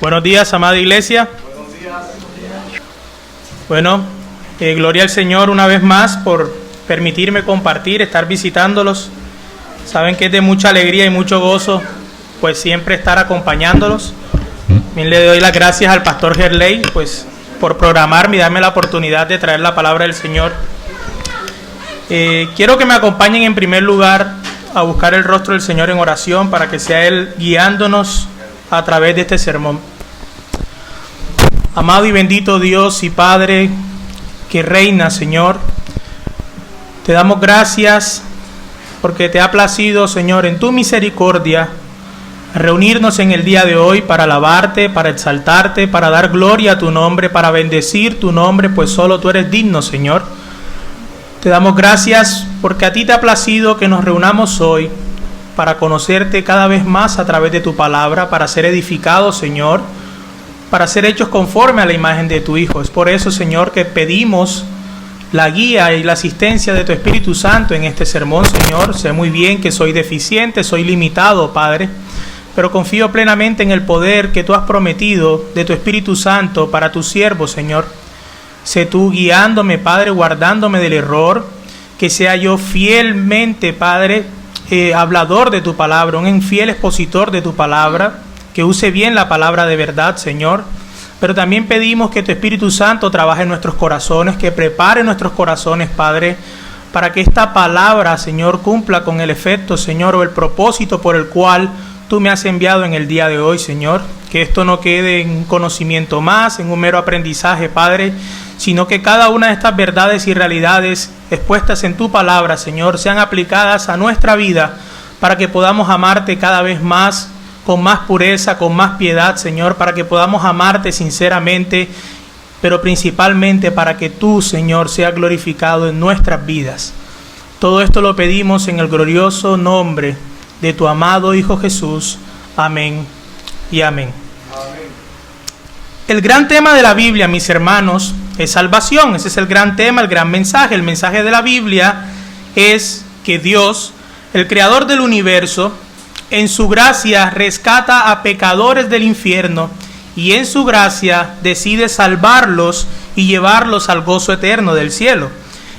Buenos días, amada iglesia. Buenos días. Bueno, gloria al Señor una vez más por permitirme compartir, estar visitándolos. Saben que es de mucha alegría y mucho gozo, pues siempre estar acompañándolos. Bien, le doy las gracias al pastor Gerley, pues por programarme y darme la oportunidad de traer la palabra del Señor. Quiero que me acompañen en primer lugar a buscar el rostro del Señor en oración para que sea Él guiándonos a través de este sermón. Amado y bendito Dios y Padre que reina, Señor, te damos gracias porque te ha placido, Señor, en tu misericordia reunirnos en el día de hoy para alabarte, para exaltarte, para dar gloria a tu nombre, para bendecir tu nombre, pues solo tú eres digno, Señor. Te damos gracias porque a ti te ha placido que nos reunamos hoy para conocerte cada vez más a través de tu palabra, para ser edificados, Señor, para ser hechos conforme a la imagen de tu Hijo. Es por eso, Señor, que pedimos la guía y la asistencia de tu Espíritu Santo en este sermón, Señor. Sé muy bien que soy deficiente, soy limitado, Padre, pero confío plenamente en el poder que tú has prometido de tu Espíritu Santo para tu siervo, Señor. Sé tú guiándome, Padre, guardándome del error, que sea yo fielmente, Padre, hablador de tu palabra, un fiel expositor de tu palabra, que use bien la palabra de verdad, Señor. Pero también pedimos que tu Espíritu Santo trabaje en nuestros corazones, que prepare nuestros corazones, Padre, para que esta palabra, Señor, cumpla con el efecto, Señor, o el propósito por el cual tú me has enviado en el día de hoy, Señor. Que esto no quede en un conocimiento más, en un mero aprendizaje, Padre, sino que cada una de estas verdades y realidades expuestas en tu palabra, Señor, sean aplicadas a nuestra vida para que podamos amarte cada vez más, con más pureza, con más piedad, Señor, para que podamos amarte sinceramente, pero principalmente para que tú, Señor, seas glorificado en nuestras vidas. Todo esto lo pedimos en el glorioso nombre de tu amado Hijo Jesús. Amén y amén. El gran tema de la Biblia, mis hermanos, es salvación. Ese es el gran tema, el gran mensaje. El mensaje de la Biblia es que Dios, el creador del universo, en su gracia rescata a pecadores del infierno y en su gracia decide salvarlos y llevarlos al gozo eterno del cielo.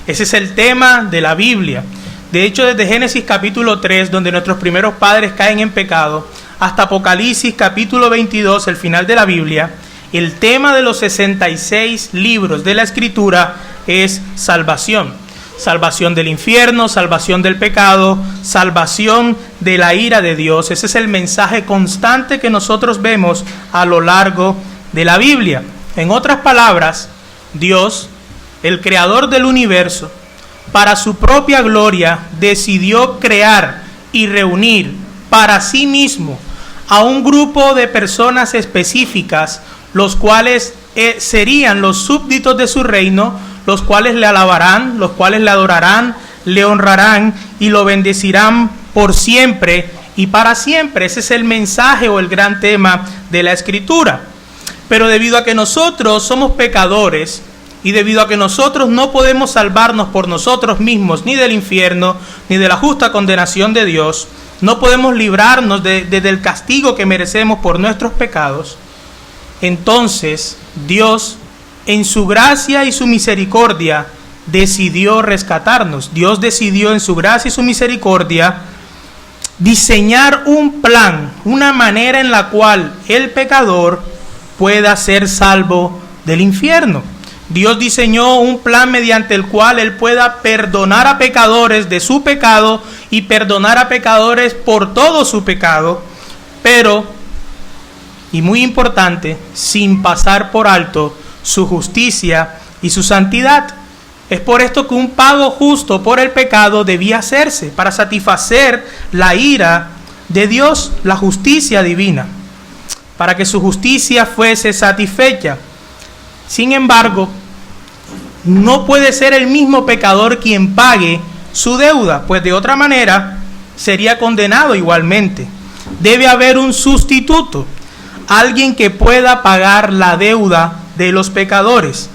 Ese es el tema de la Biblia. De hecho, desde Génesis capítulo 3, donde nuestros primeros padres caen en pecado, hasta Apocalipsis capítulo 22, el final de la Biblia, el tema de los 66 libros de la Escritura es salvación. Salvación del infierno, salvación del pecado, salvación de la ira de Dios. Ese es el mensaje constante que nosotros vemos a lo largo de la Biblia. En otras palabras, Dios, el creador del universo, para su propia gloria, decidió crear y reunir para sí mismo a un grupo de personas específicas, los cuales serían los súbditos de su reino, los cuales le alabarán, los cuales le adorarán, le honrarán y lo bendecirán por siempre y para siempre. Ese es el mensaje o el gran tema de la Escritura. Pero debido a que nosotros somos pecadores y debido a que nosotros no podemos salvarnos por nosotros mismos, ni del infierno, ni de la justa condenación de Dios, no podemos librarnos del castigo que merecemos por nuestros pecados, entonces Dios, en su gracia y su misericordia, decidió rescatarnos. Dios decidió en su gracia y su misericordia diseñar un plan, una manera en la cual el pecador pueda ser salvo del infierno. Dios diseñó un plan mediante el cual Él pueda perdonar a pecadores de su pecado y perdonar a pecadores por todo su pecado, pero, y muy importante, sin pasar por alto su justicia y su santidad. Es por esto que un pago justo por el pecado debía hacerse para satisfacer la ira de Dios, la justicia divina, para que su justicia fuese satisfecha. Sin embargo, no puede ser el mismo pecador quien pague su deuda, pues de otra manera sería condenado igualmente. Debe haber un sustituto, alguien que pueda pagar la deuda de los pecadores.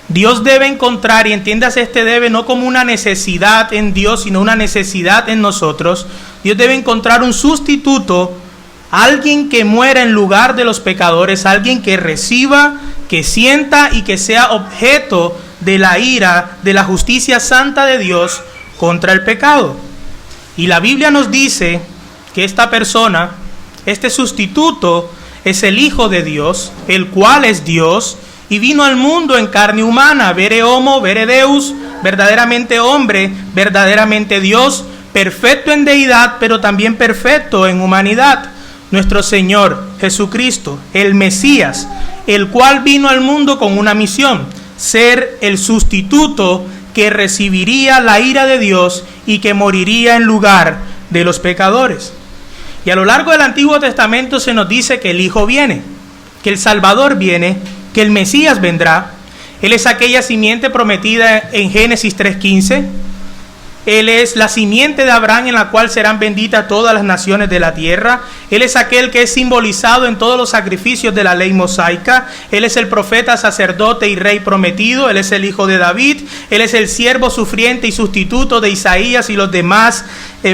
Dios debe encontrar, y entiendas este debe no como una necesidad en Dios, sino una necesidad en nosotros. Dios debe encontrar un sustituto alguien que muera en lugar de los pecadores, alguien que reciba, que sienta y que sea objeto de la ira, de la justicia santa de Dios contra el pecado. Y la Biblia nos dice que esta persona, este sustituto, es el Hijo de Dios, el cual es Dios, y vino al mundo en carne humana, vere homo, vere deus, verdaderamente hombre, verdaderamente Dios, perfecto en deidad, pero también perfecto en humanidad. Nuestro Señor Jesucristo, el Mesías, el cual vino al mundo con una misión, ser el sustituto que recibiría la ira de Dios y que moriría en lugar de los pecadores. Y a lo largo del Antiguo Testamento se nos dice que el Hijo viene, que el Salvador viene, que el Mesías vendrá. Él es aquella simiente prometida en Génesis 3:15. Él es la simiente de Abraham en la cual serán benditas todas las naciones de la tierra. Él es aquel que es simbolizado en todos los sacrificios de la ley mosaica. Él es el profeta, sacerdote y rey prometido. Él es el hijo de David. Él es el siervo sufriente y sustituto de Isaías y los demás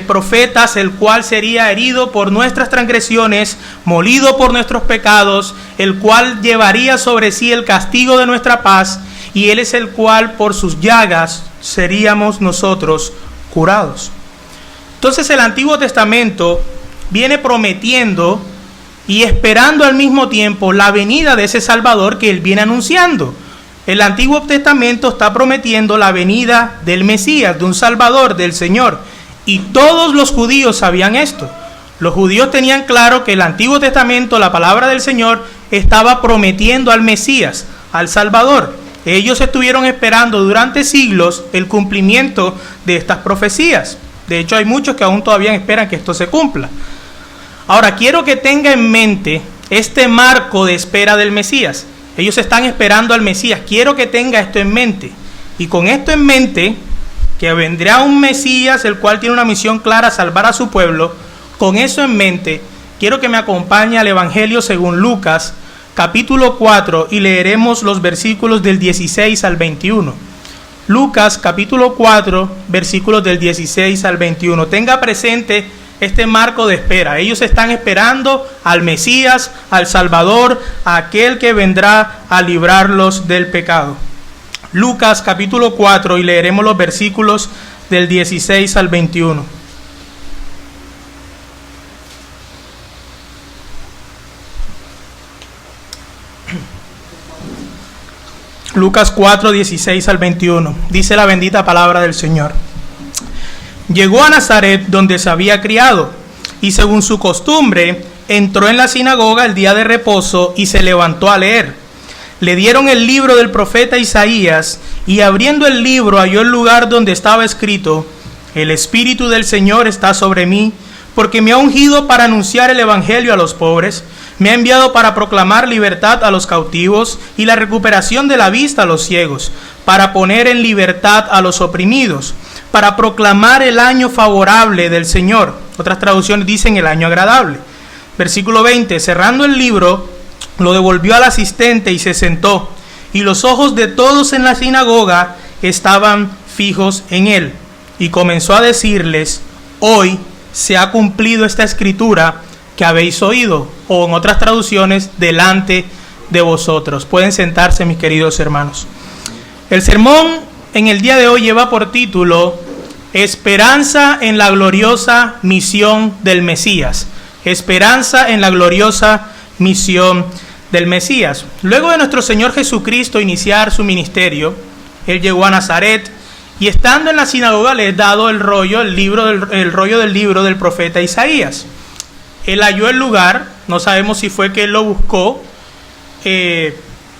profetas, el cual sería herido por nuestras transgresiones, molido por nuestros pecados, el cual llevaría sobre sí el castigo de nuestra paz, y Él es el cual por sus llagas seríamos nosotros curados. Entonces el Antiguo Testamento viene prometiendo y esperando al mismo tiempo la venida de ese Salvador que Él viene anunciando. El Antiguo Testamento está prometiendo la venida del Mesías, de un Salvador, del Señor. Y todos los judíos sabían esto. Los judíos tenían claro que el Antiguo Testamento, la palabra del Señor, estaba prometiendo al Mesías, al Salvador. Ellos estuvieron esperando durante siglos el cumplimiento de estas profecías. De hecho, hay muchos que aún todavía esperan que esto se cumpla. Ahora, quiero que tenga en mente este marco de espera del Mesías. Ellos están esperando al Mesías. Quiero que tenga esto en mente. Y con esto en mente, que vendrá un Mesías, el cual tiene una misión clara, salvar a su pueblo. Con eso en mente, quiero que me acompañe al Evangelio según Lucas, capítulo 4, y leeremos los versículos del 16 al 21. Lucas, capítulo 4, versículos del 16 al 21. Tenga presente este marco de espera. Ellos están esperando al Mesías, al Salvador, a aquel que vendrá a librarlos del pecado. Lucas, capítulo 4, y leeremos los versículos del 16 al 21. Lucas 4, 16 al 21. Dice la bendita palabra del Señor. Llegó a Nazaret, donde se había criado, y según su costumbre, entró en la sinagoga el día de reposo y se levantó a leer. Le dieron el libro del profeta Isaías, y abriendo el libro halló el lugar donde estaba escrito: El Espíritu del Señor está sobre mí, porque me ha ungido para anunciar el evangelio a los pobres. Me ha enviado para proclamar libertad a los cautivos y la recuperación de la vista a los ciegos, para poner en libertad a los oprimidos, para proclamar el año favorable del Señor. Otras traducciones dicen el año agradable. Versículo 20. Cerrando el libro, lo devolvió al asistente y se sentó, y los ojos de todos en la sinagoga estaban fijos en él. Y comenzó a decirles: hoy se ha cumplido esta escritura que habéis oído, o en otras traducciones, delante de vosotros. Pueden sentarse, mis queridos hermanos. El sermón en el día de hoy lleva por título: Esperanza en la gloriosa misión del Mesías. Esperanza en la gloriosa misión del Mesías. Luego de nuestro Señor Jesucristo iniciar su ministerio, Él llegó a Nazaret, y estando en la sinagoga le he dado el rollo del libro del profeta Isaías. Él halló el lugar, no sabemos si fue que él lo buscó,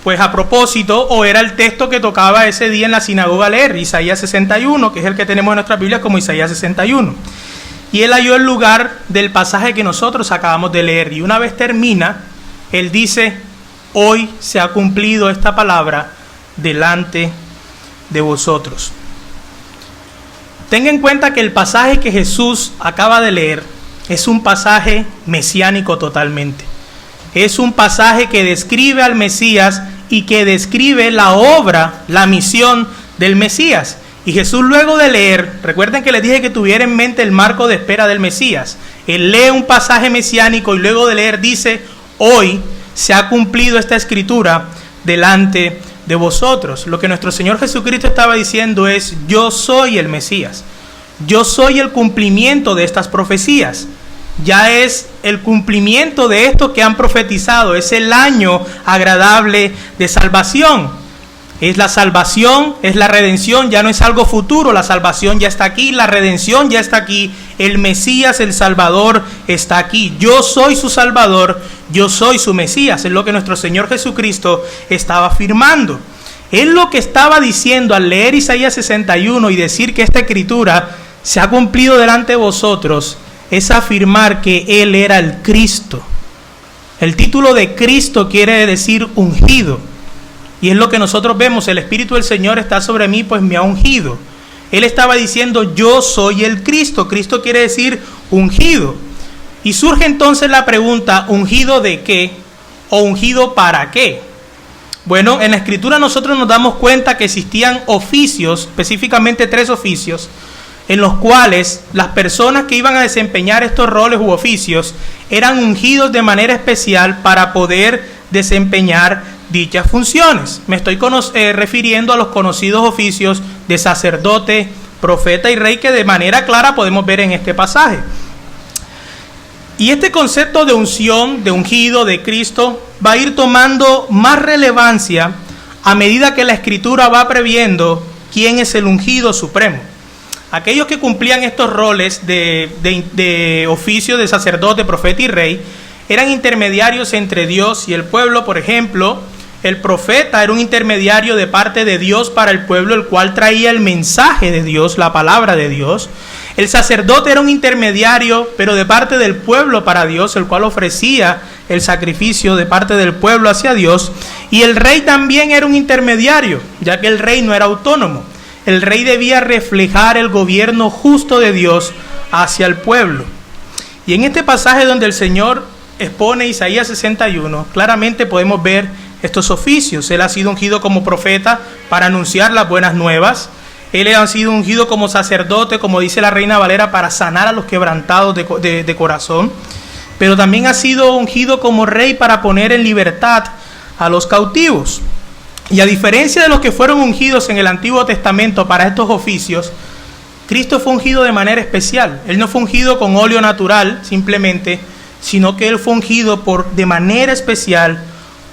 pues a propósito, o era el texto que tocaba ese día en la sinagoga leer, Isaías 61, que es el que tenemos en nuestras Biblias como Isaías 61. Y él halló el lugar del pasaje que nosotros acabamos de leer, y una vez termina, él dice: hoy se ha cumplido esta palabra delante de vosotros. Tenga en cuenta que el pasaje que Jesús acaba de leer es un pasaje mesiánico totalmente. Es un pasaje que describe al Mesías y que describe la obra, la misión del Mesías. Y Jesús, luego de leer, recuerden que les dije que tuviera en mente el marco de espera del Mesías. Él lee un pasaje mesiánico y luego de leer dice: hoy se ha cumplido esta escritura delante de vosotros. Lo que nuestro Señor Jesucristo estaba diciendo es: yo soy el Mesías, yo soy el cumplimiento de estas profecías. Ya es el cumplimiento de esto que han profetizado, es el año agradable de salvación. Es la salvación, es la redención, ya no es algo futuro, la salvación ya está aquí, la redención ya está aquí, el Mesías, el Salvador, está aquí. Yo soy su Salvador, yo soy su Mesías, es lo que nuestro Señor Jesucristo estaba afirmando. Él lo que estaba diciendo al leer Isaías 61 y decir que esta escritura se ha cumplido delante de vosotros, es afirmar que Él era el Cristo. El título de Cristo quiere decir ungido. Y es lo que nosotros vemos: el Espíritu del Señor está sobre mí, pues me ha ungido. Él estaba diciendo: yo soy el Cristo. Cristo quiere decir ungido. Y surge entonces la pregunta: ¿ungido de qué? ¿O ungido para qué? Bueno, en la Escritura nosotros nos damos cuenta que existían oficios, específicamente 3 oficios, en los cuales las personas que iban a desempeñar estos roles u oficios eran ungidos de manera especial para poder desempeñar dichas funciones. Me estoy refiriendo a los conocidos oficios de sacerdote, profeta y rey, que de manera clara podemos ver en este pasaje. Y este concepto de unción, de ungido, de Cristo, va a ir tomando más relevancia a medida que la Escritura va previendo quién es el ungido supremo. Aquellos que cumplían estos roles de oficio de sacerdote, profeta y rey eran intermediarios entre Dios y el pueblo. Por ejemplo, el profeta era un intermediario de parte de Dios para el pueblo, el cual traía el mensaje de Dios, la palabra de Dios. El sacerdote era un intermediario, pero de parte del pueblo para Dios, el cual ofrecía el sacrificio de parte del pueblo hacia Dios. Y el rey también era un intermediario, ya que el rey no era autónomo. El rey debía reflejar el gobierno justo de Dios hacia el pueblo. Y en este pasaje donde el Señor expone Isaías 61, claramente podemos ver estos oficios. Él ha sido ungido como profeta para anunciar las buenas nuevas. Él ha sido ungido como sacerdote, como dice la Reina Valera, para sanar a los quebrantados de corazón. Pero también ha sido ungido como rey para poner en libertad a los cautivos. Y a diferencia de los que fueron ungidos en el Antiguo Testamento para estos oficios, Cristo fue ungido de manera especial. Él no fue ungido con óleo natural simplemente, sino que Él fue ungido de manera especial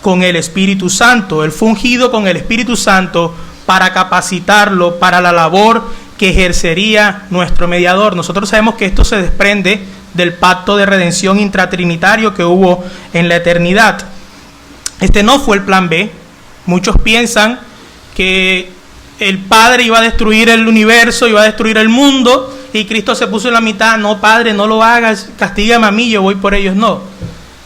con el Espíritu Santo. Él fue ungido con el Espíritu Santo para capacitarlo para la labor que ejercería nuestro mediador. Nosotros sabemos que esto se desprende del pacto de redención intratrinitario que hubo en la eternidad. Este no fue el plan B. Muchos piensan que el Padre iba a destruir el universo, iba a destruir el mundo, y Cristo se puso en la mitad. No, Padre, no lo hagas, castígame a mí, yo voy por ellos. No.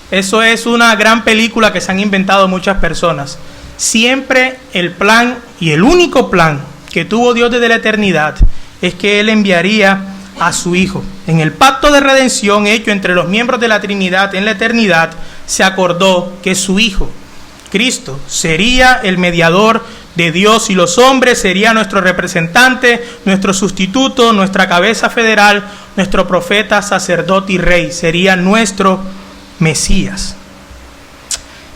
Eso es una gran película que se han inventado muchas personas. Siempre el plan, y el único plan que tuvo Dios desde la eternidad, es que Él enviaría a su Hijo. En el pacto de redención hecho entre los miembros de la Trinidad en la eternidad, se acordó que su Hijo, Cristo, sería el mediador de Dios y los hombres, sería nuestro representante, nuestro sustituto, nuestra cabeza federal, nuestro profeta, sacerdote y rey. Sería nuestro Mesías.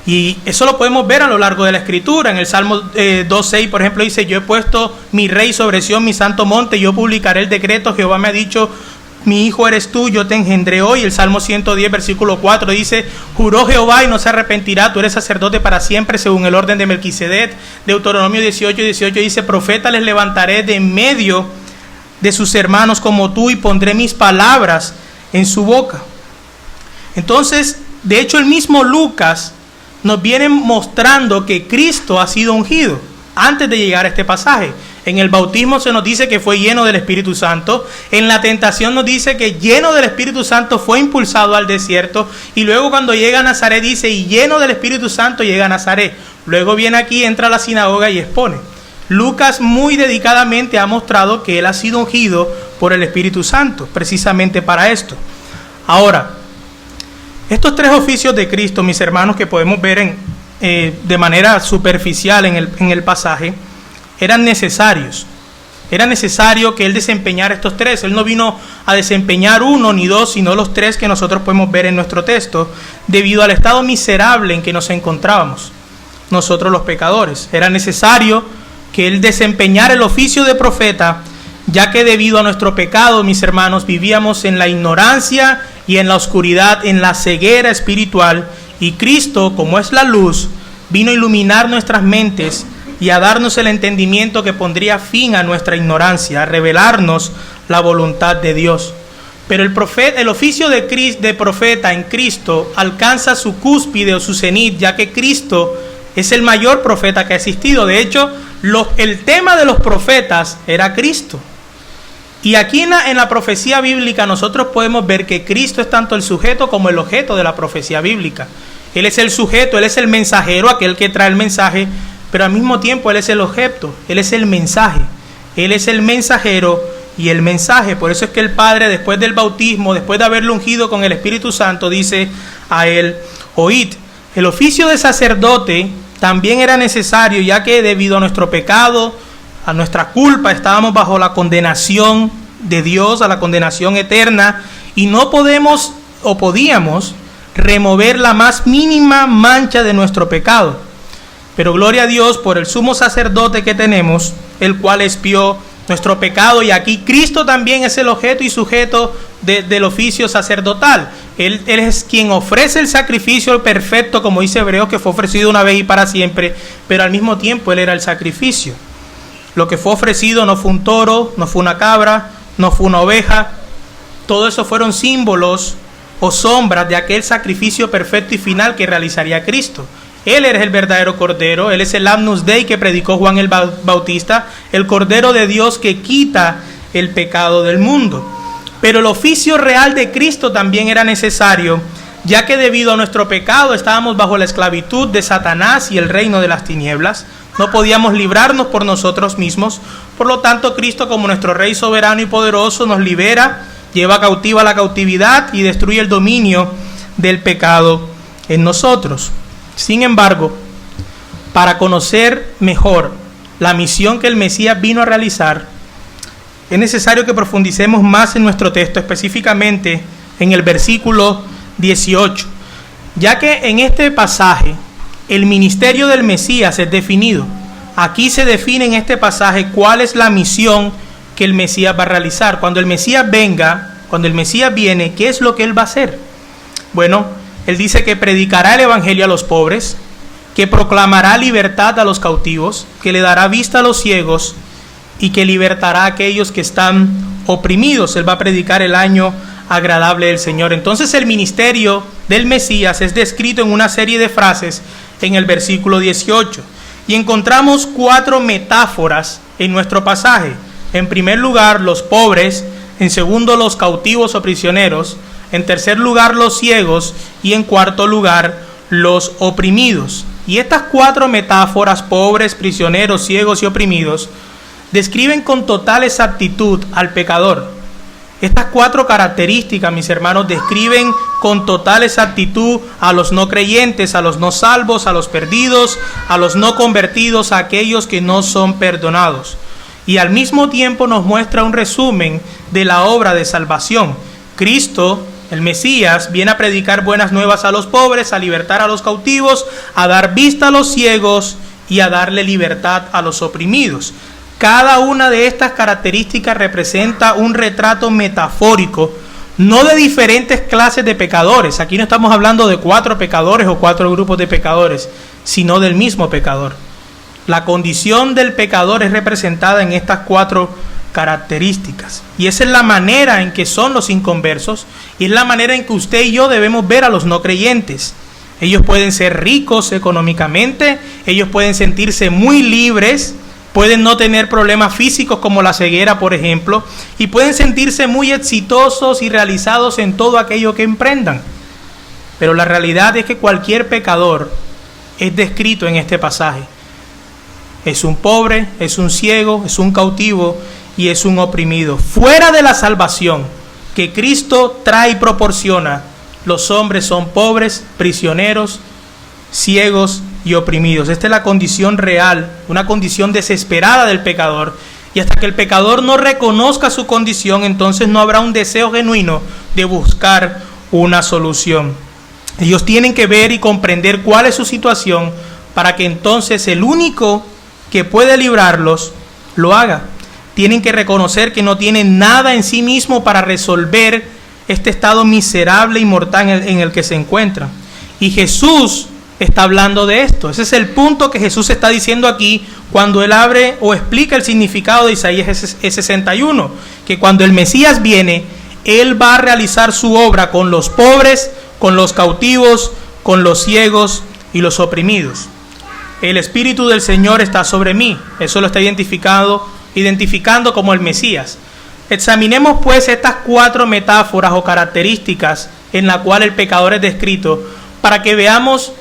Y eso lo podemos ver a lo largo de la Escritura. En el Salmo 2:6, por ejemplo, dice: yo he puesto mi rey sobre Sión, mi santo monte, yo publicaré el decreto. Jehová me ha dicho: mi hijo eres tú, yo te engendré hoy. El Salmo 110, versículo 4 dice: juró Jehová y no se arrepentirá, tú eres sacerdote para siempre según el orden de Melquisedec. Deuteronomio 18:18 dice: profeta les levantaré de en medio de sus hermanos como tú, y pondré mis palabras en su boca. Entonces, de hecho, el mismo Lucas nos viene mostrando que Cristo ha sido ungido antes de llegar a este pasaje. En el bautismo se nos dice que fue lleno del Espíritu Santo. En la tentación nos dice que lleno del Espíritu Santo fue impulsado al desierto. Y luego cuando llega a Nazaret dice: y lleno del Espíritu Santo llega a Nazaret. Luego viene aquí, entra a la sinagoga y expone. Lucas muy dedicadamente ha mostrado que Él ha sido ungido por el Espíritu Santo, precisamente para esto. Ahora, estos 3 oficios de Cristo, mis hermanos, que podemos ver de manera superficial en el pasaje, eran necesarios. Era necesario que Él desempeñara estos tres. Él no vino a desempeñar uno ni dos, sino los tres que nosotros podemos ver en nuestro texto, debido al estado miserable en que nos encontrábamos nosotros los pecadores. Era necesario que Él desempeñara el oficio de profeta, ya que debido a nuestro pecado, mis hermanos, vivíamos en la ignorancia y en la oscuridad, en la ceguera espiritual, y Cristo, como es la luz, vino a iluminar nuestras mentes y a darnos el entendimiento que pondría fin a nuestra ignorancia, a revelarnos la voluntad de Dios. Pero el oficio de profeta en Cristo alcanza su cúspide o su cenit, ya que Cristo es el mayor profeta que ha existido. De hecho, el tema de los profetas era Cristo. Y aquí en la profecía bíblica nosotros podemos ver que Cristo es tanto el sujeto como el objeto de la profecía bíblica. Él es el sujeto, Él es el mensajero, aquel que trae el mensaje, pero al mismo tiempo Él es el objeto, Él es el mensaje. Él es el mensajero y el mensaje. Por eso es que el Padre, después del bautismo, después de haberlo ungido con el Espíritu Santo, dice a Él: oíd. El oficio de sacerdote también era necesario, ya que debido a nuestro pecado, a nuestra culpa, estábamos bajo la condenación de Dios, a la condenación eterna, y no podíamos remover la más mínima mancha de nuestro pecado. Pero gloria a Dios por el sumo sacerdote que tenemos, el cual expió nuestro pecado, y aquí Cristo también es el objeto y sujeto del oficio sacerdotal. Él es quien ofrece el sacrificio perfecto, como dice Hebreos, que fue ofrecido una vez y para siempre, pero al mismo tiempo Él era el sacrificio. Lo que fue ofrecido no fue un toro, no fue una cabra, no fue una oveja. Todo eso fueron símbolos o sombras de aquel sacrificio perfecto y final que realizaría Cristo. Él es el verdadero Cordero, Él es el Agnus Dei que predicó Juan el Bautista, el Cordero de Dios que quita el pecado del mundo. Pero el oficio real de Cristo también era necesario, ya que debido a nuestro pecado estábamos bajo la esclavitud de Satanás y el reino de las tinieblas. No podíamos librarnos por nosotros mismos. Por lo tanto, Cristo, como nuestro Rey soberano y poderoso, nos libera, lleva cautiva la cautividad y destruye el dominio del pecado en nosotros. Sin embargo, para conocer mejor la misión que el Mesías vino a realizar, es necesario que profundicemos más en nuestro texto, específicamente en el versículo 18, ya que en este pasaje el ministerio del Mesías es definido. Aquí se define en este pasaje cuál es la misión que el Mesías va a realizar. Cuando el Mesías viene, ¿qué es lo que Él va a hacer? Bueno, Él dice que predicará el evangelio a los pobres, que proclamará libertad a los cautivos, que le dará vista a los ciegos y que libertará a aquellos que están oprimidos. Él va a predicar el año agradable del Señor. Entonces el ministerio del Mesías es descrito en una serie de frases en el versículo 18. Y encontramos 4 metáforas en nuestro pasaje. En primer lugar, los pobres. En segundo, los cautivos o prisioneros. En tercer lugar, los ciegos. Y en cuarto lugar, los oprimidos. Y estas 4 metáforas, pobres, prisioneros, ciegos y oprimidos, describen con total exactitud al pecador. Estas 4 características, mis hermanos, describen con total exactitud a los no creyentes, a los no salvos, a los perdidos, a los no convertidos, a aquellos que no son perdonados. Y al mismo tiempo nos muestra un resumen de la obra de salvación. Cristo, el Mesías, viene a predicar buenas nuevas a los pobres, a libertar a los cautivos, a dar vista a los ciegos y a darle libertad a los oprimidos. Cada una de estas características representa un retrato metafórico, no de diferentes clases de pecadores. Aquí no estamos hablando de 4 pecadores o 4 grupos de pecadores, sino del mismo pecador. La condición del pecador es representada en estas 4 características. Y esa es la manera en que son los inconversos, y es la manera en que usted y yo debemos ver a los no creyentes. Ellos pueden ser ricos económicamente, ellos pueden sentirse muy libres, pueden no tener problemas físicos como la ceguera, por ejemplo, y pueden sentirse muy exitosos y realizados en todo aquello que emprendan. Pero la realidad es que cualquier pecador es descrito en este pasaje. Es un pobre, es un ciego, es un cautivo y es un oprimido. Fuera de la salvación que Cristo trae y proporciona, los hombres son pobres, prisioneros, ciegos y oprimidos. Esta es la condición real, una condición desesperada del pecador, Y hasta que el pecador no reconozca su condición, entonces no habrá un deseo genuino de buscar una solución. Ellos tienen que ver y comprender cuál es su situación para que entonces el único que puede librarlos lo haga. Tienen que reconocer que no tienen nada en sí mismo para resolver este estado miserable y mortal en el que se encuentran. Y Jesús está hablando de esto. Ese es el punto que Jesús está diciendo aquí cuando Él abre o explica el significado de Isaías 61, que cuando el Mesías viene, Él va a realizar su obra con los pobres, con los cautivos, con los ciegos y los oprimidos. El Espíritu del Señor está sobre mí. Eso lo está identificando como el Mesías. Examinemos pues estas 4 metáforas o características en la cual el pecador es descrito para que veamos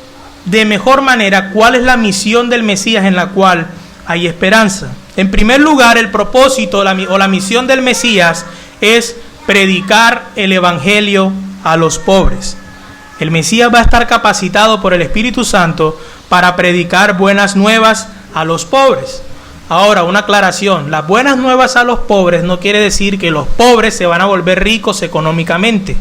de mejor manera cuál es la misión del Mesías en la cual hay esperanza. En primer lugar, el propósito o la misión del Mesías es predicar el Evangelio a los pobres. El Mesías va a estar capacitado por el Espíritu Santo para predicar buenas nuevas a los pobres. Ahora, una aclaración: las buenas nuevas a los pobres no quiere decir que los pobres se van a volver ricos económicamente.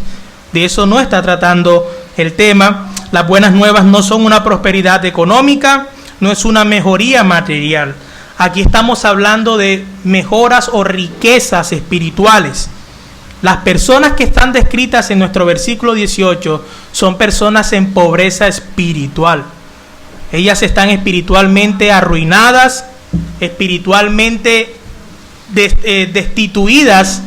De eso no está tratando el tema. Las buenas nuevas no son una prosperidad económica, no es una mejoría material. Aquí estamos hablando de mejoras o riquezas espirituales. Las personas que están descritas en nuestro versículo 18 son personas en pobreza espiritual. Ellas están espiritualmente arruinadas, espiritualmente destituidas,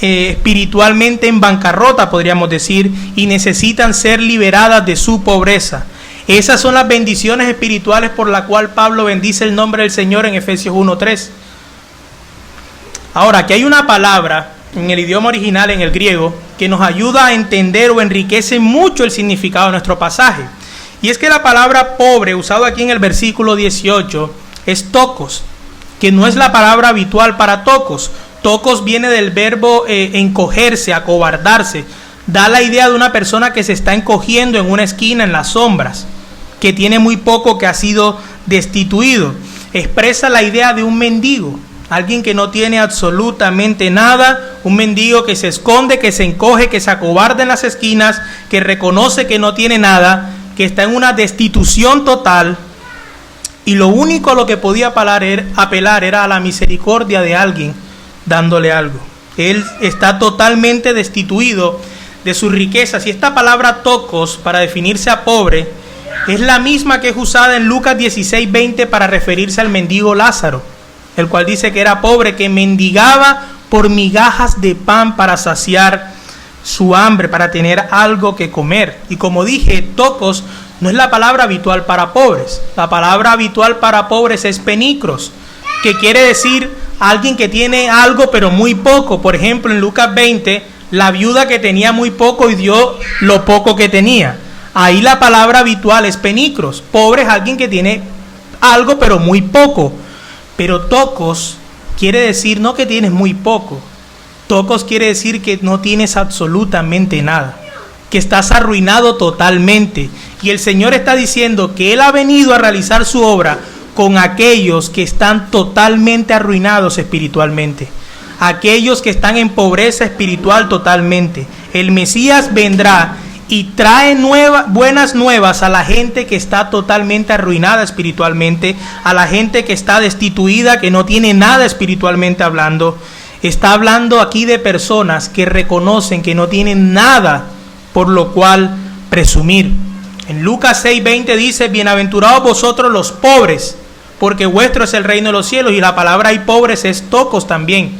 espiritualmente en bancarrota, podríamos decir, y necesitan ser liberadas de su pobreza. Esas son las bendiciones espirituales por la cual Pablo bendice el nombre del Señor en Efesios 1:3. Ahora, aquí hay una palabra en el idioma original, en el griego, que nos ayuda a entender o enriquece mucho el significado de nuestro pasaje. Y es que la palabra pobre, usada aquí en el versículo 18, es tokos, que no es la palabra habitual para tokos. Tokos viene del verbo encogerse, acobardarse. Da la idea de una persona que se está encogiendo en una esquina, en las sombras, que tiene muy poco, que ha sido destituido. Expresa la idea de un mendigo, alguien que no tiene absolutamente nada, un mendigo que se esconde, que se encoge, que se acobarda en las esquinas, que reconoce que no tiene nada, que está en una destitución total, y lo único a lo que podía apelar era a la misericordia de alguien dándole algo. Él está totalmente destituido de sus riquezas. Y esta palabra tokos, para definirse a pobre, es la misma que es usada en Lucas 16:20 para referirse al mendigo Lázaro, el cual dice que era pobre, que mendigaba por migajas de pan para saciar su hambre, para tener algo que comer. Y como dije, tokos no es la palabra habitual para pobres. La palabra habitual para pobres es penicros, que quiere decir alguien que tiene algo pero muy poco. Por ejemplo, en Lucas 20, la viuda que tenía muy poco y dio lo poco que tenía. Ahí la palabra habitual es penicros. Pobre es alguien que tiene algo pero muy poco. Pero tokos quiere decir no que tienes muy poco. Tokos quiere decir que no tienes absolutamente nada, que estás arruinado totalmente. Y el Señor está diciendo que Él ha venido a realizar su obra con aquellos que están totalmente arruinados espiritualmente, aquellos que están en pobreza espiritual totalmente. El Mesías vendrá y trae buenas nuevas a la gente que está totalmente arruinada espiritualmente, a la gente que está destituida, que no tiene nada espiritualmente hablando. Está hablando aquí de personas que reconocen que no tienen nada por lo cual presumir. En Lucas 6:20 dice: bienaventurados vosotros los pobres, porque vuestro es el reino de los cielos. Y la palabra ahí pobres es tokos también.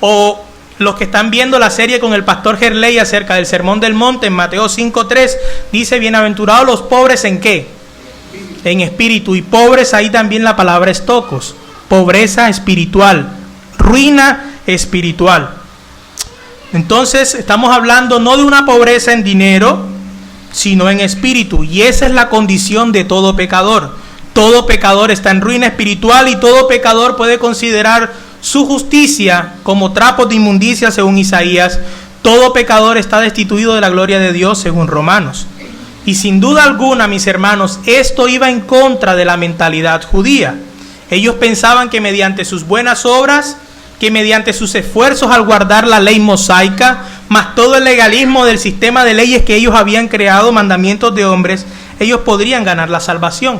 O los que están viendo la serie con el pastor Gerley acerca del Sermón del Monte, en Mateo 5:3, dice: bienaventurados los pobres, ¿en qué? En espíritu. Y pobres, ahí también la palabra es tokos, pobreza espiritual, ruina espiritual. Entonces estamos hablando no de una pobreza en dinero, sino en espíritu. Y esa es la condición de todo pecador. Todo pecador está en ruina espiritual, y todo pecador puede considerar su justicia como trapos de inmundicia, según Isaías. Todo pecador está destituido de la gloria de Dios, según Romanos. Y sin duda alguna, mis hermanos, esto iba en contra de la mentalidad judía. Ellos pensaban que mediante sus buenas obras, que mediante sus esfuerzos al guardar la ley mosaica, más todo el legalismo del sistema de leyes que ellos habían creado, mandamientos de hombres, ellos podrían ganar la salvación.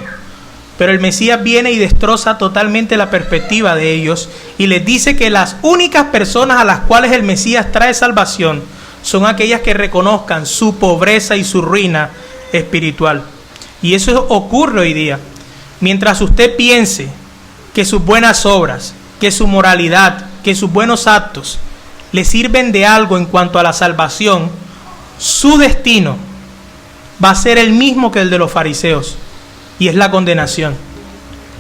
Pero el Mesías viene y destroza totalmente la perspectiva de ellos y les dice que las únicas personas a las cuales el Mesías trae salvación son aquellas que reconozcan su pobreza y su ruina espiritual. Y eso ocurre hoy día. Mientras usted piense que sus buenas obras, que su moralidad, que sus buenos actos le sirven de algo en cuanto a la salvación, su destino va a ser el mismo que el de los fariseos, y es la condenación.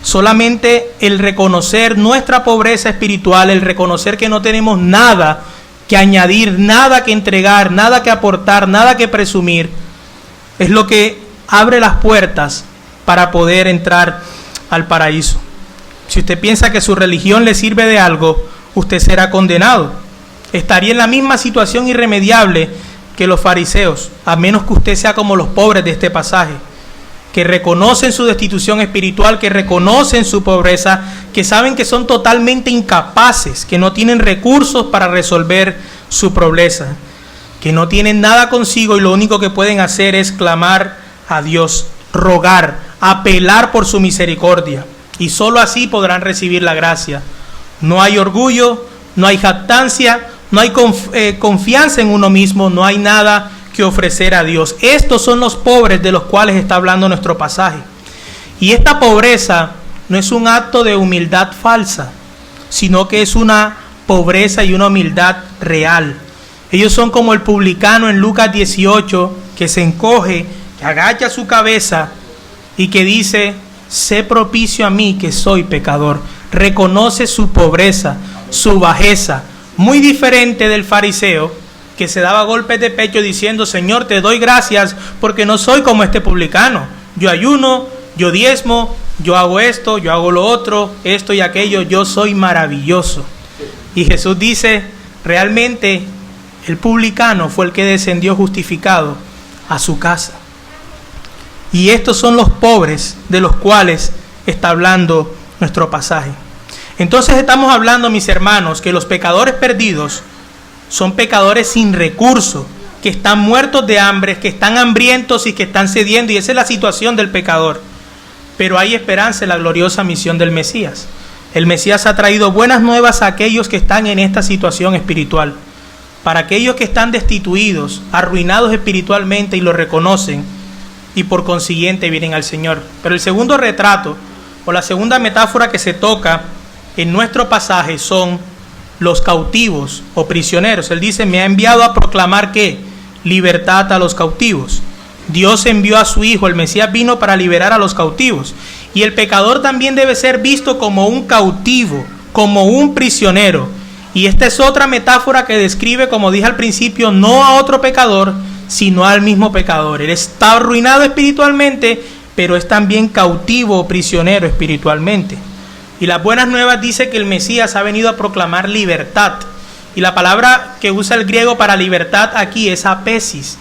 Solamente el reconocer nuestra pobreza espiritual, el reconocer que no tenemos nada que añadir, nada que entregar, nada que aportar, nada que presumir, es lo que abre las puertas para poder entrar al paraíso. Si usted piensa que su religión le sirve de algo, usted será condenado. Estaría en la misma situación irremediable que los fariseos, a menos que usted sea como los pobres de este pasaje, que reconocen su destitución espiritual, que reconocen su pobreza, que saben que son totalmente incapaces, que no tienen recursos para resolver su pobreza, que no tienen nada consigo y lo único que pueden hacer es clamar a Dios, rogar, apelar por su misericordia. Y solo así podrán recibir la gracia. No hay orgullo, no hay jactancia, no hay confianza en uno mismo, no hay nada que ofrecer a Dios. Estos son los pobres de los cuales está hablando nuestro pasaje. Y esta pobreza no es un acto de humildad falsa, sino que es una pobreza y una humildad real. Ellos son como el publicano en Lucas 18, que se encoge, que agacha su cabeza y que dice: sé propicio a mí que soy pecador. Reconoce su pobreza, su bajeza, muy diferente del fariseo que se daba golpes de pecho diciendo: Señor, te doy gracias porque no soy como este publicano. Yo ayuno, yo diezmo, yo hago esto, yo hago lo otro, esto y aquello, yo soy maravilloso. Y Jesús dice: realmente el publicano fue el que descendió justificado a su casa. Y estos son los pobres de los cuales está hablando nuestro pasaje. Entonces estamos hablando, mis hermanos, que los pecadores perdidos son pecadores sin recurso, que están muertos de hambre, que están hambrientos y que están sedientos, y esa es la situación del pecador. Pero hay esperanza en la gloriosa misión del Mesías. El Mesías ha traído buenas nuevas a aquellos que están en esta situación espiritual. Para aquellos que están destituidos, arruinados espiritualmente y lo reconocen, y por consiguiente vienen al Señor. Pero el segundo retrato, o la segunda metáfora que se toca en nuestro pasaje, son los cautivos o prisioneros. Él dice: me ha enviado a proclamar ¿qué? Libertad a los cautivos. Dios envió a su Hijo, el Mesías vino para liberar a los cautivos. Y el pecador también debe ser visto como un cautivo, como un prisionero. Y esta es otra metáfora que describe, como dije al principio, no a otro pecador, sino al mismo pecador. Él está arruinado espiritualmente, pero es también cautivo o prisionero espiritualmente. Y las buenas nuevas dice que el Mesías ha venido a proclamar libertad. Y la palabra que usa el griego para libertad aquí es apesis,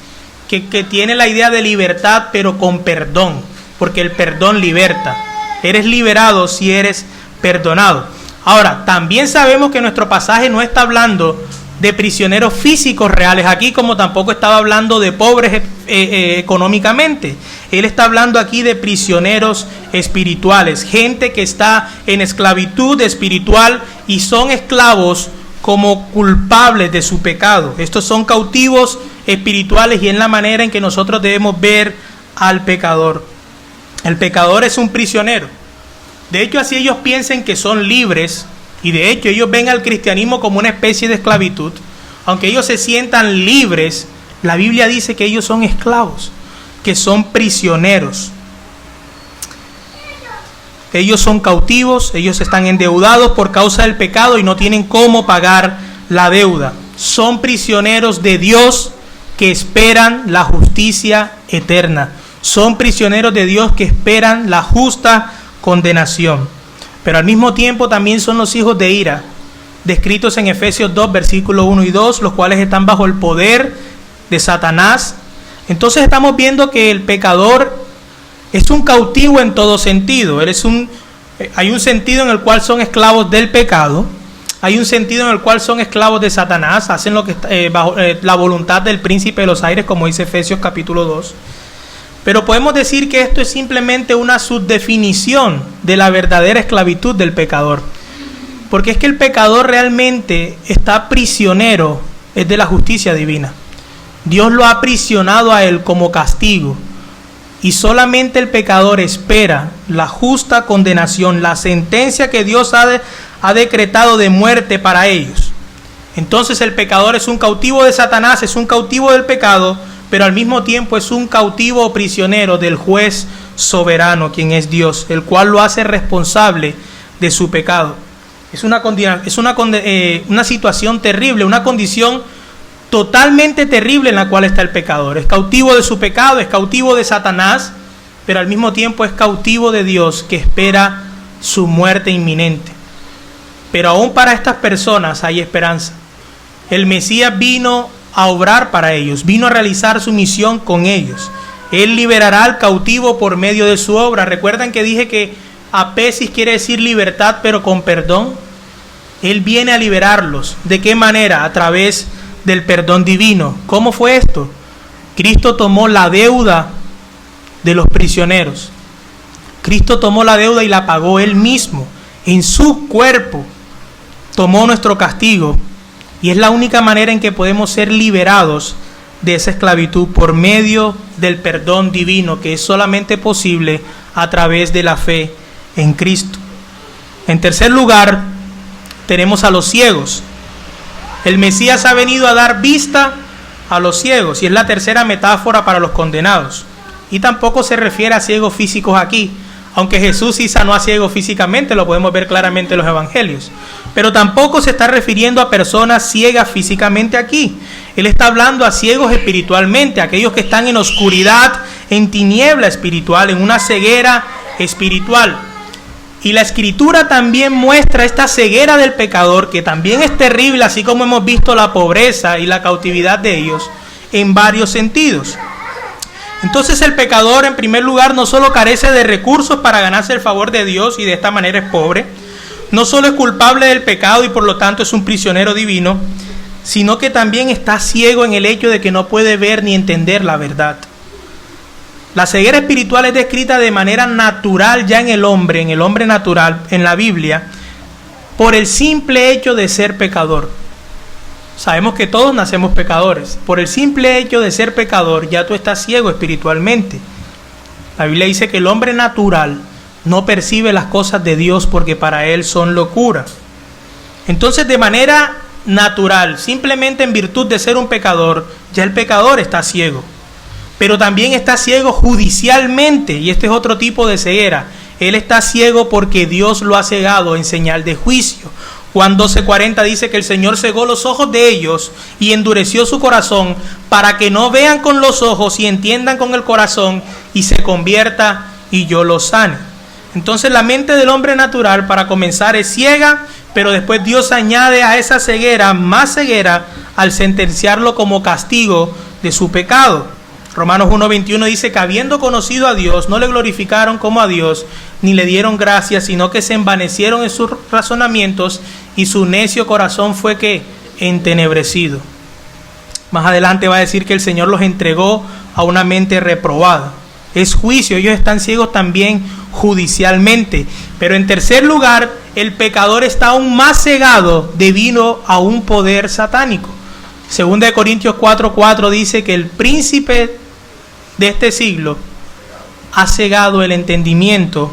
que tiene la idea de libertad pero con perdón, porque el perdón liberta. Eres liberado si eres perdonado. Ahora, también sabemos que nuestro pasaje no está hablando de prisioneros físicos reales aquí, como tampoco estaba hablando de pobres económicamente. Él está hablando aquí de prisioneros espirituales, gente que está en esclavitud espiritual y son esclavos como culpables de su pecado. Estos son cautivos espirituales y es la manera en que nosotros debemos ver al pecador. El pecador es un prisionero. De hecho, así ellos piensen que son libres. Y de hecho ellos ven al cristianismo como una especie de esclavitud. Aunque ellos se sientan libres, la Biblia dice que ellos son esclavos, que son prisioneros. Ellos son cautivos, ellos están endeudados por causa del pecado y no tienen cómo pagar la deuda. Son prisioneros de Dios que esperan la justicia eterna. Son prisioneros de Dios que esperan la justa condenación. Pero al mismo tiempo también son los hijos de ira, descritos en Efesios 2, versículos 1 y 2, los cuales están bajo el poder de Satanás. Entonces estamos viendo que el pecador es un cautivo en todo sentido. Él es un Hay un sentido en el cual son esclavos del pecado, hay un sentido en el cual son esclavos de Satanás, hacen lo que bajo la voluntad del príncipe de los aires, como dice Efesios capítulo 2. Pero podemos decir que esto es simplemente una subdefinición de la verdadera esclavitud del pecador. Porque es que el pecador realmente está prisionero, es de la justicia divina. Dios lo ha aprisionado a él como castigo. Y solamente el pecador espera la justa condenación, la sentencia que Dios ha decretado de muerte para ellos. Entonces el pecador es un cautivo de Satanás, es un cautivo del pecado, pero al mismo tiempo es un cautivo o prisionero del juez soberano, quien es Dios, el cual lo hace responsable de su pecado. Es una situación terrible, una condición totalmente terrible en la cual está el pecador. Es cautivo de su pecado, es cautivo de Satanás, pero al mismo tiempo es cautivo de Dios, que espera su muerte inminente. Pero aún para estas personas hay esperanza. El Mesías vino a obrar para ellos, vino a realizar su misión con ellos. Él liberará al cautivo por medio de su obra. ¿Recuerdan que dije que apesis quiere decir libertad, pero con perdón? Él viene a liberarlos. ¿De qué manera? A través del perdón divino. ¿Cómo fue esto? Cristo tomó la deuda de los prisioneros. Cristo tomó la deuda y la pagó Él mismo. En su cuerpo tomó nuestro castigo. Y es la única manera en que podemos ser liberados de esa esclavitud, por medio del perdón divino, que es solamente posible a través de la fe en Cristo. En tercer lugar, tenemos a los ciegos. El Mesías ha venido a dar vista a los ciegos, y es la tercera metáfora para los condenados. Y tampoco se refiere a ciegos físicos aquí, aunque Jesús sí sanó a ciegos físicamente, lo podemos ver claramente en los evangelios. Pero tampoco se está refiriendo a personas ciegas físicamente aquí. Él está hablando a ciegos espiritualmente, aquellos que están en oscuridad, en tiniebla espiritual, en una ceguera espiritual. Y la Escritura también muestra esta ceguera del pecador, que también es terrible, así como hemos visto la pobreza y la cautividad de ellos, en varios sentidos. Entonces el pecador, en primer lugar, no solo carece de recursos para ganarse el favor de Dios y de esta manera es pobre, no solo es culpable del pecado y por lo tanto es un prisionero divino, sino que también está ciego en el hecho de que no puede ver ni entender la verdad. La ceguera espiritual es descrita de manera natural ya en el hombre natural, en la Biblia, por el simple hecho de ser pecador. Sabemos que todos nacemos pecadores. Por el simple hecho de ser pecador, ya tú estás ciego espiritualmente. La Biblia dice que el hombre natural no percibe las cosas de Dios porque para él son locura. Entonces, de manera natural, simplemente en virtud de ser un pecador, ya el pecador está ciego. Pero también está ciego judicialmente, y este es otro tipo de ceguera. Él está ciego porque Dios lo ha cegado en señal de juicio. Juan 12:40 dice que el Señor cegó los ojos de ellos y endureció su corazón para que no vean con los ojos y entiendan con el corazón y se convierta y yo los sane. Entonces la mente del hombre natural, para comenzar, es ciega, pero después Dios añade a esa ceguera más ceguera al sentenciarlo como castigo de su pecado. Romanos 1:21 dice que habiendo conocido a Dios, no le glorificaron como a Dios, ni le dieron gracias, sino que se envanecieron en sus razonamientos y su necio corazón fue que entenebrecido. Más adelante va a decir que el Señor los entregó a una mente reprobada. Es juicio, ellos están ciegos también judicialmente. Pero en tercer lugar, el pecador está aún más cegado debido a un poder satánico. Segunda de Corintios 4:4 dice que el príncipe de este siglo ha cegado el entendimiento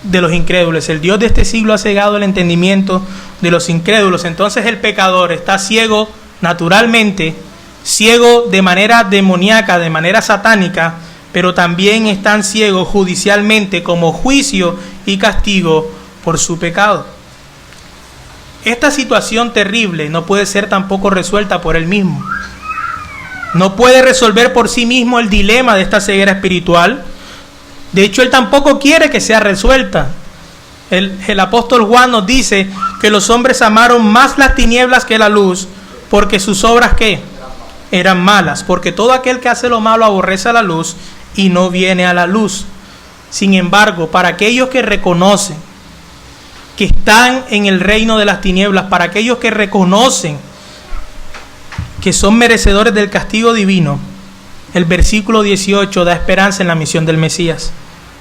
de los incrédulos. El Dios de este siglo ha cegado el entendimiento de los incrédulos. Entonces el pecador está ciego naturalmente, ciego de manera demoníaca, de manera satánica, pero también están ciegos judicialmente como juicio y castigo por su pecado. Esta situación terrible no puede ser tampoco resuelta por él mismo. No puede resolver por sí mismo el dilema de esta ceguera espiritual. De hecho, él tampoco quiere que sea resuelta. El apóstol Juan nos dice que los hombres amaron más las tinieblas que la luz, porque sus obras, ¿qué? Eran malas. Porque todo aquel que hace lo malo aborrece a la luz y no viene a la luz. Sin embargo, para aquellos que reconocen que están en el reino de las tinieblas, para aquellos que reconocen que son merecedores del castigo divino, el versículo 18 da esperanza en la misión del Mesías.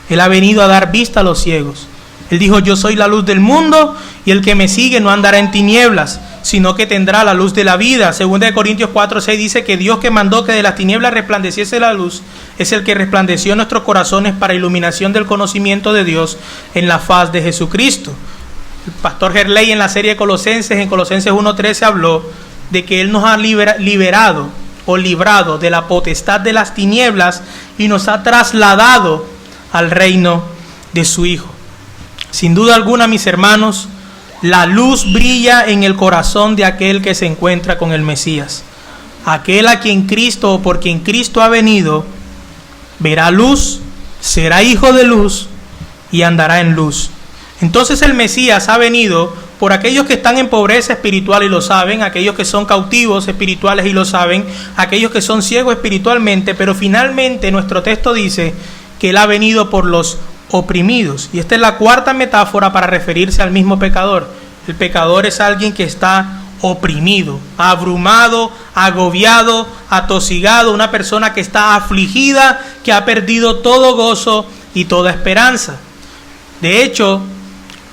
Él ha venido a dar vista a los ciegos. Él dijo: yo soy la luz del mundo, y el que me sigue no andará en tinieblas, sino que tendrá la luz de la vida. 2 Corintios 4:6 dice que Dios, que mandó que de las tinieblas resplandeciese la luz, es el que resplandeció en nuestros corazones para iluminación del conocimiento de Dios en la faz de Jesucristo. El pastor Gerley, en la serie Colosenses, en Colosenses 1:13, habló de que Él nos ha liberado o librado de la potestad de las tinieblas y nos ha trasladado al reino de su Hijo. Sin duda alguna, mis hermanos, la luz brilla en el corazón de aquel que se encuentra con el Mesías. Aquel a quien Cristo, o por quien Cristo ha venido, verá luz, será hijo de luz y andará en luz. Entonces el Mesías ha venido por aquellos que están en pobreza espiritual y lo saben, aquellos que son cautivos espirituales y lo saben, aquellos que son ciegos espiritualmente, pero finalmente nuestro texto dice que Él ha venido por los oprimidos. Y esta es la cuarta metáfora para referirse al mismo pecador. El pecador es alguien que está oprimido, abrumado, agobiado, atosigado, una persona que está afligida, que ha perdido todo gozo y toda esperanza. De hecho,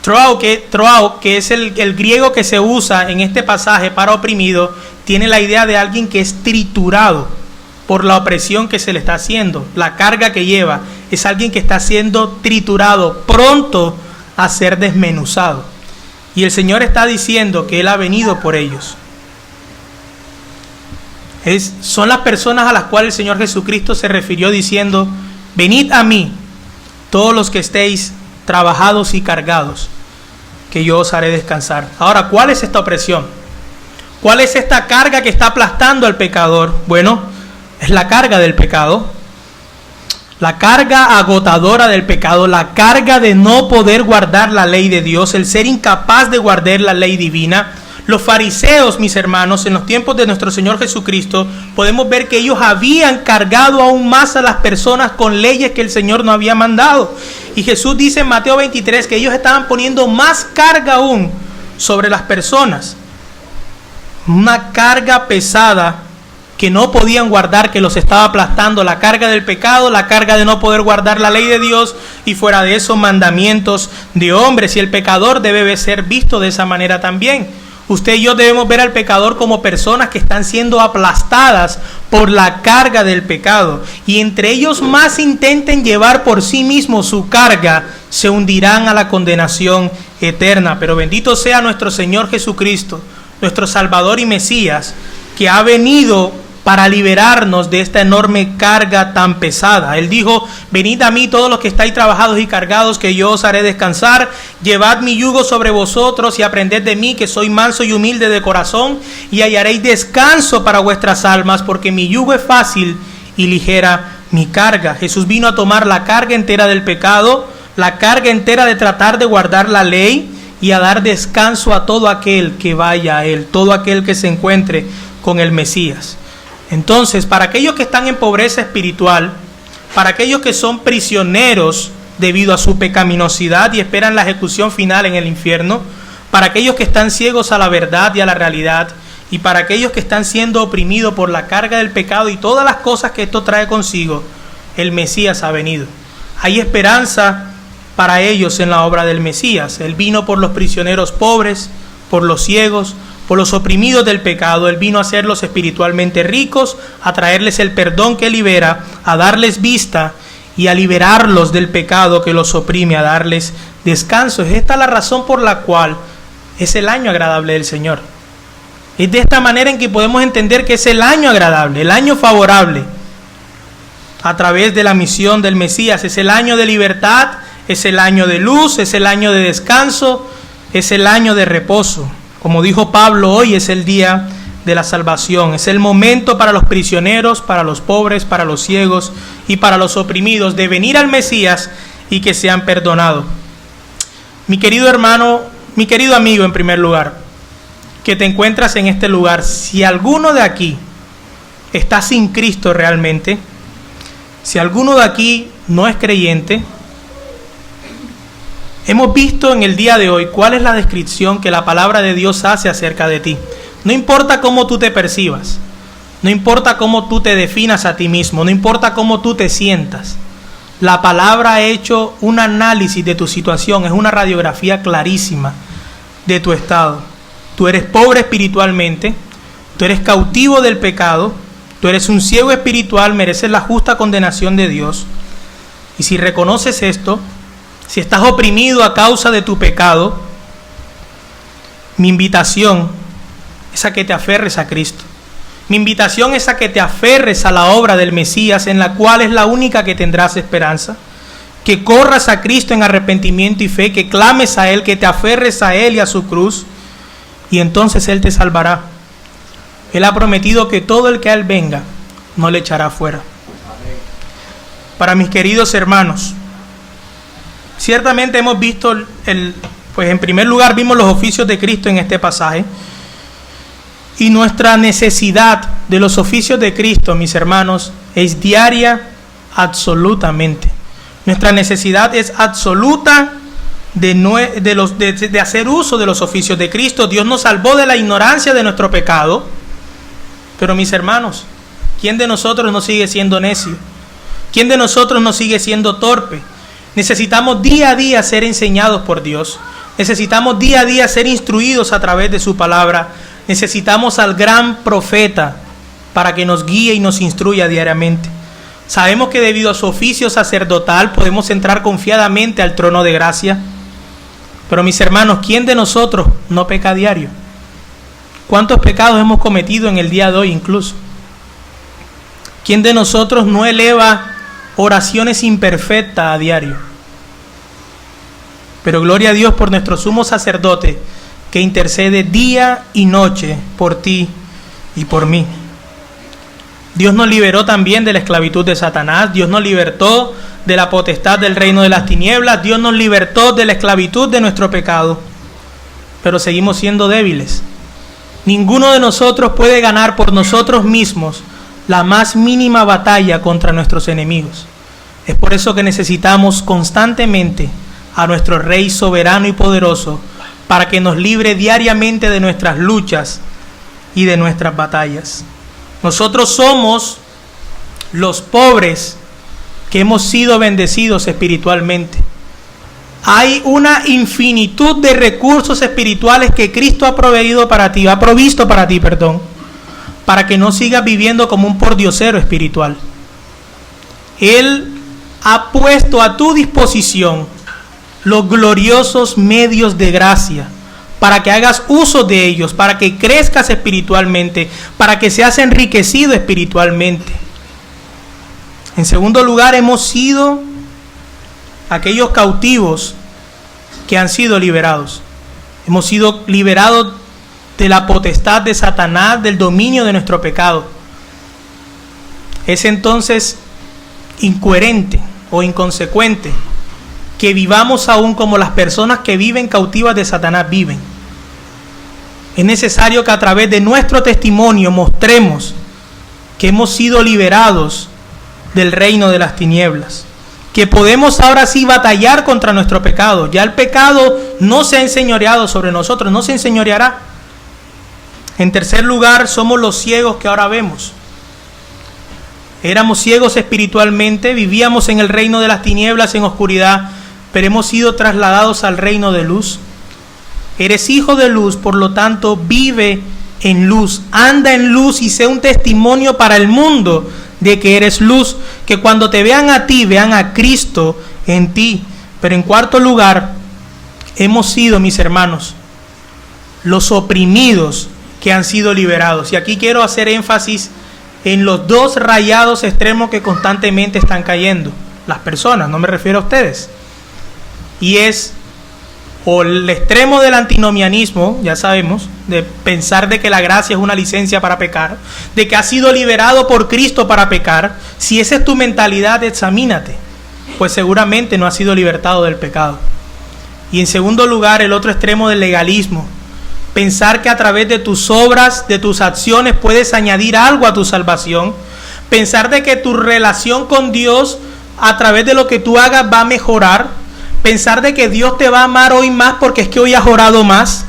troao, que es el griego que se usa en este pasaje para oprimido, tiene la idea de alguien que es triturado por la opresión que se le está haciendo. La carga que lleva es alguien que está siendo triturado, pronto a ser desmenuzado. Y el Señor está diciendo que Él ha venido por ellos. Son las personas a las cuales el Señor Jesucristo se refirió diciendo: venid a mí, todos los que estéis trabajados y cargados, que yo os haré descansar. Ahora, ¿cuál es esta opresión? ¿Cuál es esta carga que está aplastando al pecador? Bueno, es la carga del pecado, la carga agotadora del pecado, la carga de no poder guardar la ley de Dios, el ser incapaz de guardar la ley divina. Los fariseos, mis hermanos, en los tiempos de nuestro Señor Jesucristo, podemos ver que ellos habían cargado aún más a las personas con leyes que el Señor no había mandado. Y Jesús dice en Mateo 23 que ellos estaban poniendo más carga aún sobre las personas. Una carga pesada que no podían guardar, que los estaba aplastando, la carga del pecado, la carga de no poder guardar la ley de Dios, y fuera de eso mandamientos de hombres. Y el pecador debe ser visto de esa manera también. Usted y yo debemos ver al pecador como personas que están siendo aplastadas por la carga del pecado, y entre ellos más intenten llevar por sí mismos su carga, se hundirán a la condenación eterna. Pero bendito sea nuestro Señor Jesucristo, nuestro Salvador y Mesías, que ha venido para liberarnos de esta enorme carga tan pesada. Él dijo: venid a mí todos los que estáis trabajados y cargados, que yo os haré descansar. Llevad mi yugo sobre vosotros y aprended de mí, que soy manso y humilde de corazón, y hallaréis descanso para vuestras almas, porque mi yugo es fácil y ligera mi carga. Jesús vino a tomar la carga entera del pecado, la carga entera de tratar de guardar la ley, y a dar descanso a todo aquel que vaya a Él, todo aquel que se encuentre con el Mesías. Entonces, para aquellos que están en pobreza espiritual, para aquellos que son prisioneros debido a su pecaminosidad y esperan la ejecución final en el infierno, para aquellos que están ciegos a la verdad y a la realidad, y para aquellos que están siendo oprimidos por la carga del pecado y todas las cosas que esto trae consigo, el Mesías ha venido. Hay esperanza para ellos en la obra del Mesías. Él vino por los prisioneros pobres, por los ciegos, por los oprimidos del pecado. Él vino a hacerlos espiritualmente ricos, a traerles el perdón que libera, a darles vista y a liberarlos del pecado que los oprime, a darles descanso. Es esta la razón por la cual es el año agradable del Señor. Es de esta manera en que podemos entender que es el año agradable, el año favorable, a través de la misión del Mesías. Es el año de libertad, es el año de luz, es el año de descanso, es el año de reposo. Como dijo Pablo, hoy es el día de la salvación. Es el momento para los prisioneros, para los pobres, para los ciegos y para los oprimidos de venir al Mesías y que sean perdonados. Mi querido hermano, mi querido amigo, en primer lugar, que te encuentras en este lugar, si alguno de aquí está sin Cristo realmente, si alguno de aquí no es creyente, Hemos visto en el día de hoy cuál es la descripción que la palabra de Dios hace acerca de ti. No importa cómo tú te percibas, no importa cómo tú te definas a ti mismo, no importa cómo tú te sientas. La palabra ha hecho un análisis de tu situación, es una radiografía clarísima de tu estado. Tú eres pobre espiritualmente, tú eres cautivo del pecado, tú eres un ciego espiritual, mereces la justa condenación de Dios. Y si reconoces esto, si estás oprimido a causa de tu pecado, mi invitación es a que te aferres a Cristo. Mi invitación es a que te aferres a la obra del Mesías, en la cual es la única que tendrás esperanza. Que corras a Cristo en arrepentimiento y fe, que clames a Él, que te aferres a Él y a su cruz, y entonces Él te salvará. Él ha prometido que todo el que a Él venga no le echará fuera. Para mis queridos hermanos, ciertamente hemos visto, pues en primer lugar vimos los oficios de Cristo en este pasaje. Y nuestra necesidad de los oficios de Cristo, mis hermanos, es diaria absolutamente. Nuestra necesidad es absoluta de hacer uso de los oficios de Cristo. Dios nos salvó de la ignorancia de nuestro pecado. Pero mis hermanos, ¿quién de nosotros no sigue siendo necio? ¿Quién de nosotros no sigue siendo torpe? Necesitamos día a día ser enseñados por Dios. Necesitamos día a día ser instruidos a través de su palabra. Necesitamos al gran profeta para que nos guíe y nos instruya diariamente. Sabemos que debido a su oficio sacerdotal podemos entrar confiadamente al trono de gracia. Pero mis hermanos, ¿quién de nosotros no peca a diario? ¿Cuántos pecados hemos cometido en el día de hoy incluso? ¿Quién de nosotros no eleva oraciones imperfectas a diario? Pero gloria a Dios por nuestro sumo sacerdote, que intercede día y noche por ti y por mí. Dios nos liberó también de la esclavitud de Satanás. Dios nos libertó de la potestad del reino de las tinieblas. Dios nos libertó de la esclavitud de nuestro pecado. Pero seguimos siendo débiles. Ninguno de nosotros puede ganar por nosotros mismos la más mínima batalla contra nuestros enemigos. Es por eso que necesitamos constantemente a nuestro Rey soberano y poderoso, para que nos libre diariamente de nuestras luchas y de nuestras batallas. Nosotros somos los pobres que hemos sido bendecidos espiritualmente. Hay una infinitud de recursos espirituales que Cristo ha provisto para ti, para que no sigas viviendo como un pordiosero espiritual. Él ha puesto a tu disposición los gloriosos medios de gracia, para que hagas uso de ellos, para que crezcas espiritualmente, para que seas enriquecido espiritualmente. En segundo lugar, hemos sido aquellos cautivos que han sido liberados. Hemos sido liberados de la potestad de Satanás, del dominio de nuestro pecado. Es entonces incoherente o inconsecuente que vivamos aún como las personas que viven cautivas de Satanás viven. Es necesario que a través de nuestro testimonio mostremos que hemos sido liberados del reino de las tinieblas, que podemos ahora sí batallar contra nuestro pecado. Ya el pecado no se ha enseñoreado sobre nosotros, no se enseñoreará. En tercer lugar, somos los ciegos que ahora vemos. Éramos ciegos espiritualmente, vivíamos en el reino de las tinieblas, en oscuridad, pero hemos sido trasladados al reino de luz. Eres hijo de luz, por lo tanto vive en luz, anda en luz y sé un testimonio para el mundo de que eres luz, que cuando te vean a ti, vean a Cristo en ti. Pero en cuarto lugar, hemos sido, mis hermanos, los oprimidos que han sido liberados. Y aquí quiero hacer énfasis en los dos rayados extremos que constantemente están cayendo las personas, no me refiero a ustedes. Y es o el extremo del antinomianismo, ya sabemos, de pensar de que la gracia es una licencia para pecar, de que has sido liberado por Cristo para pecar. Si esa es tu mentalidad, examínate, pues seguramente no has sido libertado del pecado. Y en segundo lugar, el otro extremo del legalismo, pensar que a través de tus obras, de tus acciones, puedes añadir algo a tu salvación, pensar de que tu relación con Dios a través de lo que tú hagas va a mejorar, pensar de que Dios te va a amar hoy más porque es que hoy has orado más.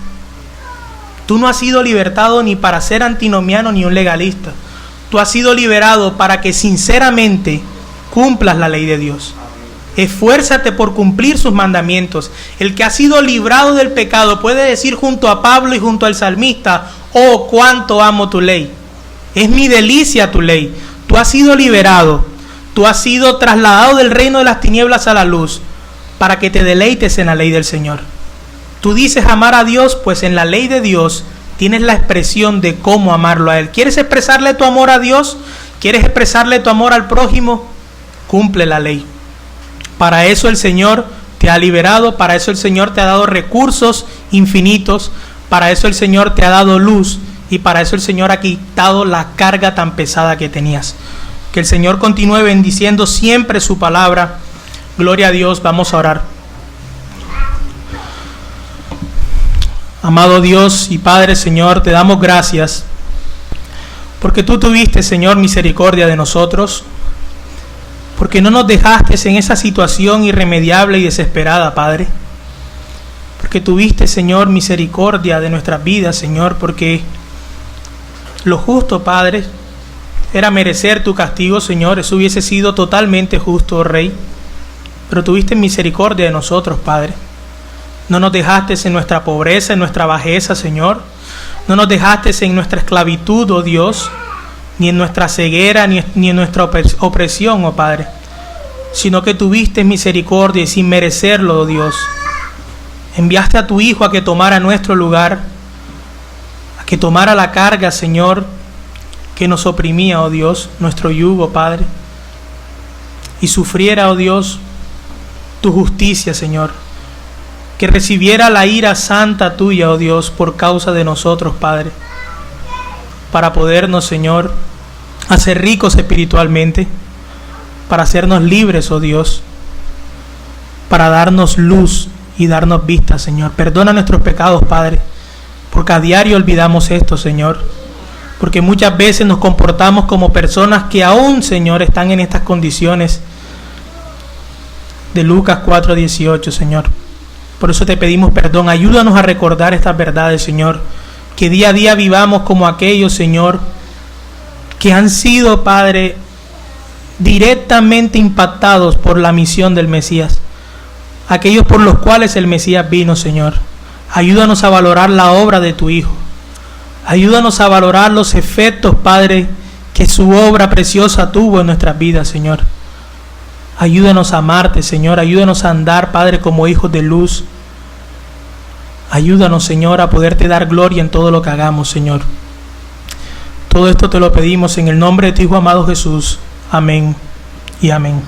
Tú no has sido libertado ni para ser antinomiano ni un legalista. Tú has sido liberado para que sinceramente cumplas la ley de Dios. Esfuérzate por cumplir sus mandamientos. El que ha sido librado del pecado puede decir junto a Pablo y junto al salmista: oh, cuánto amo tu ley. Es mi delicia tu ley. Tú has sido liberado. Tú has sido trasladado del reino de las tinieblas a la luz para que te deleites en la ley del Señor. Tú dices amar a Dios, pues en la ley de Dios tienes la expresión de cómo amarlo a Él. ¿Quieres expresarle tu amor a Dios? ¿Quieres expresarle tu amor al prójimo? Cumple la ley. Para eso el Señor te ha liberado, para eso el Señor te ha dado recursos infinitos, para eso el Señor te ha dado luz y para eso el Señor ha quitado la carga tan pesada que tenías. Que el Señor continúe bendiciendo siempre su palabra. Gloria a Dios, vamos a orar. Amado Dios y Padre, Señor, te damos gracias porque tú tuviste, Señor, misericordia de nosotros, porque no nos dejaste en esa situación irremediable y desesperada, Padre, porque tuviste, Señor, misericordia de nuestras vidas, Señor, porque lo justo, Padre, era merecer tu castigo, Señor. Eso hubiese sido totalmente justo, oh Rey, pero tuviste misericordia de nosotros, Padre. No nos dejaste en nuestra pobreza, en nuestra bajeza, Señor. No nos dejaste en nuestra esclavitud, oh Dios, ni en nuestra ceguera, ni en nuestra opresión, oh Padre, sino que tuviste misericordia y sin merecerlo, oh Dios, enviaste a tu Hijo a que tomara nuestro lugar, a que tomara la carga, Señor, que nos oprimía, oh Dios, nuestro yugo, Padre, y sufriera, oh Dios, tu justicia, Señor, que recibiera la ira santa tuya, oh Dios, por causa de nosotros, Padre, para podernos, Señor, hacer ricos espiritualmente, para hacernos libres, oh Dios, para darnos luz y darnos vista, Señor. Perdona nuestros pecados, Padre, porque a diario olvidamos esto, Señor, porque muchas veces nos comportamos como personas que aún, Señor, están en estas condiciones de Lucas 4:18, Señor. Por eso te pedimos perdón. Ayúdanos a recordar estas verdades, Señor, que día a día vivamos como aquellos, Señor, que han sido, Padre, directamente impactados por la misión del Mesías, aquellos por los cuales el Mesías vino, Señor. Ayúdanos a valorar la obra de tu Hijo. Ayúdanos a valorar los efectos, Padre, que su obra preciosa tuvo en nuestras vidas, Señor. Ayúdanos a amarte, Señor. Ayúdanos a andar, Padre, como hijos de luz. Ayúdanos, Señor, a poderte dar gloria en todo lo que hagamos, Señor. Todo esto te lo pedimos en el nombre de tu Hijo amado Jesús. Amén y amén.